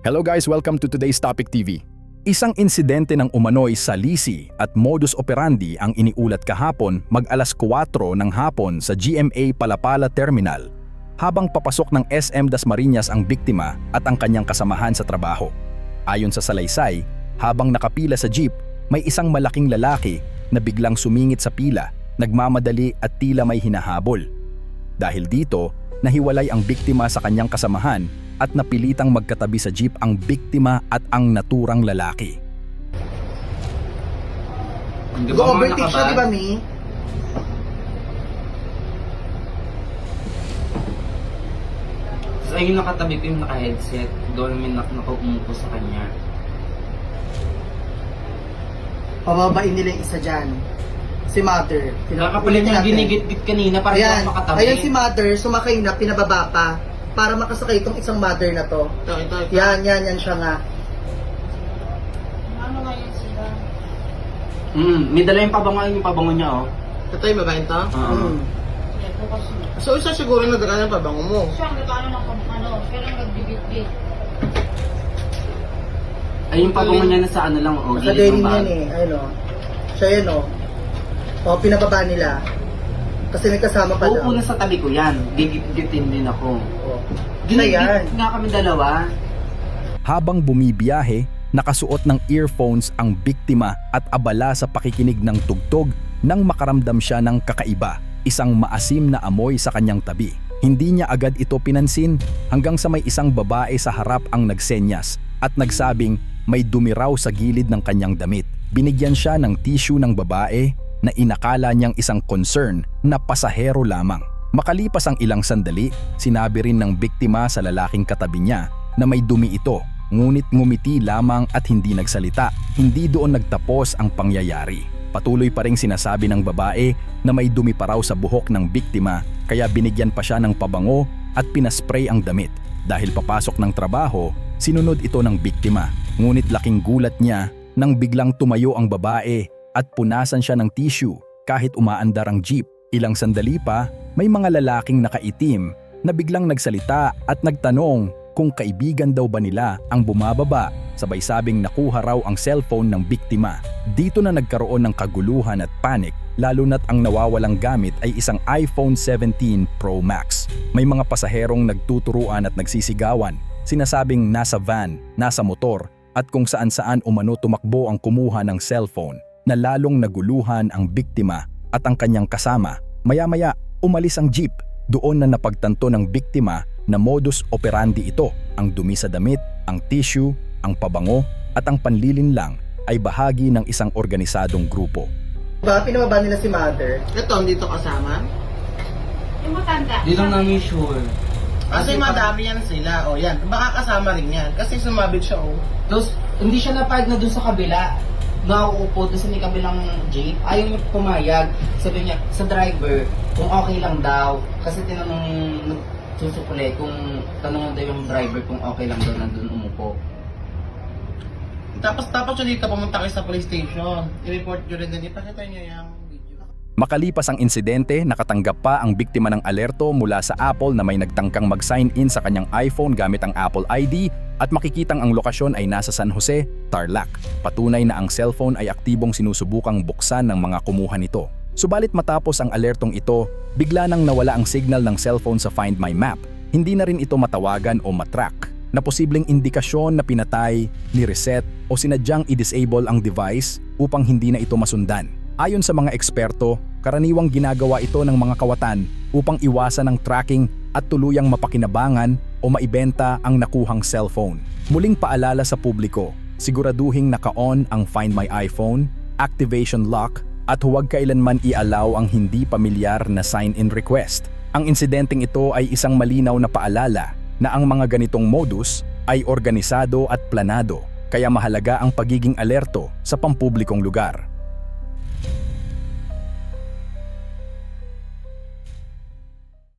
Hello guys, welcome to today's Topic TV. Isang insidente ng umano'y salisi at modus operandi ang iniulat kahapon mag-alas 4 ng hapon sa GMA Palapala Terminal habang papasok ng SM Dasmariñas ang biktima at ang kanyang kasamahan sa trabaho. Ayon sa salaysay, habang nakapila sa jeep, may isang malaking lalaki na biglang sumingit sa pila, nagmamadali at tila may hinahabol. Dahil dito, nahiwalay ang biktima sa kanyang kasamahan at napilitang magkatabi sa jeep ang biktima at ang naturang lalaki. Go-overtake siya, di ba, Mi? So, ayun nakatabi ko yung naka-headset. Doon may nakaupo sa kanya. Pababain nila yung isa dyan. Si Mother. Nakapalit yung ginigit-git kanina para Ayan, makatabi. ayan si Mother, sumakay na, pinababa pa. Para makasakay itong isang Mother na to. Ito. Yan siya nga. Ano nga yan sila? May dala yung pabango niya, oh. Ito yung babae to? Oo. Yan po kasi. So, isa siguro nagdala ng pabango mo. Siya ang nagano ng siya lang nagbibit-bit. Ay, yung pabango niya na sa ano lang, oh. Sa gilid ng denim bag. yan eh. Ayun o. Siya yan o. O, pinababa nila. Kasi may kasama pa Uupo daw. na sa tabi ko yan. Gigit-gitin din ako. O. Siya yan. Ginigit nga kami dalawa. Habang bumibiyahe, nakasuot ng earphones ang biktima at abala sa pakikinig ng tugtog nang makaramdam siya ng kakaiba, isang maasim na amoy sa kanyang tabi. Hindi niya agad ito pinansin hanggang sa may isang babae sa harap ang nagsenyas at nagsabing may dumi raw sa gilid ng kanyang damit. Binigyan siya ng tissue ng babae na inakala niyang isang concern na pasahero lamang. Makalipas ang ilang sandali, sinabi rin ng biktima sa lalaking katabi niya na may dumi ito, ngunit ngumiti lamang at hindi nagsalita. Hindi doon nagtapos ang pangyayari. Patuloy pa ring sinasabi ng babae na may dumi pa raw sa buhok ng biktima kaya binigyan pa siya ng pabango at pinaspray ang damit. Dahil papasok ng trabaho, sinunod ito ng biktima. Ngunit laking gulat niya nang biglang tumayo ang babae at punasan siya ng tissue kahit umaandar ang jeep. Ilang sandali pa, may mga lalaking nakaitim na biglang nagsalita at nagtanong kung kaibigan daw ba nila ang bumababa, sabay sabing nakuha raw ang cellphone ng biktima. Dito na nagkaroon ng kaguluhan at panic, lalo na't ang nawawalang gamit ay isang iPhone 17 Pro Max. May mga pasaherong nagtuturuan at nagsisigawan, sinasabing nasa van, nasa motor at kung saan-saan umano tumakbo ang kumuha ng cellphone, na lalong naguluhan ang biktima at ang kanyang kasama. Maya-maya, umalis ang jeep. Doon na napagtanto ng biktima na modus operandi ito. Ang dumi sa damit, ang tissue, ang pabango at ang panlilinlang ay bahagi ng isang organisadong grupo. Diba, pinababa nila si Mother. Ito, dito kasama. Yung matanda. Di lang namin sure. Kasi madami yan sila. O yan, baka kasama rin yan. Kasi sumabit siya, oh. Tapos, hindi siya napayag na doon sa kabila. Nakauupo doon sa may kabilang jeep. Ayaw niya pumayag. Sabi niya sa driver kung okay lang daw. Kasi tinanong susukuli kung tanong daw yung driver kung okay lang daw nandun umupo. Tapos siya dito pumunta kayo sa police station. I-report nyo rin din. Ipakita nyo yung video. Makalipas ang insidente, nakatanggap pa ang biktima ng alerto mula sa Apple na may nagtangkang mag-sign in sa kanyang iPhone gamit ang Apple ID at makikitang ang lokasyon ay nasa San Jose, Tarlac. Patunay na ang cellphone ay aktibong sinusubukang buksan ng mga kumuha nito. Subalit matapos ang alertong ito, bigla nang nawala ang signal ng cellphone sa Find My Map. Hindi na rin ito matawagan o matrack, na posibleng indikasyon na pinatay, ni-reset o sinadyang i-disable ang device upang hindi na ito masundan. Ayon sa mga eksperto, karaniwang ginagawa ito ng mga kawatan upang iwasan ang tracking at tuluyang mapakinabangan o maibenta ang nakuhang cellphone. Muling paalala sa publiko, siguraduhing naka-on ang Find My iPhone, activation lock at huwag kailanman i-allow ang hindi pamilyar na sign-in request. Ang insidenteng ito ay isang malinaw na paalala na ang mga ganitong modus ay organisado at planado, kaya mahalaga ang pagiging alerto sa pampublikong lugar.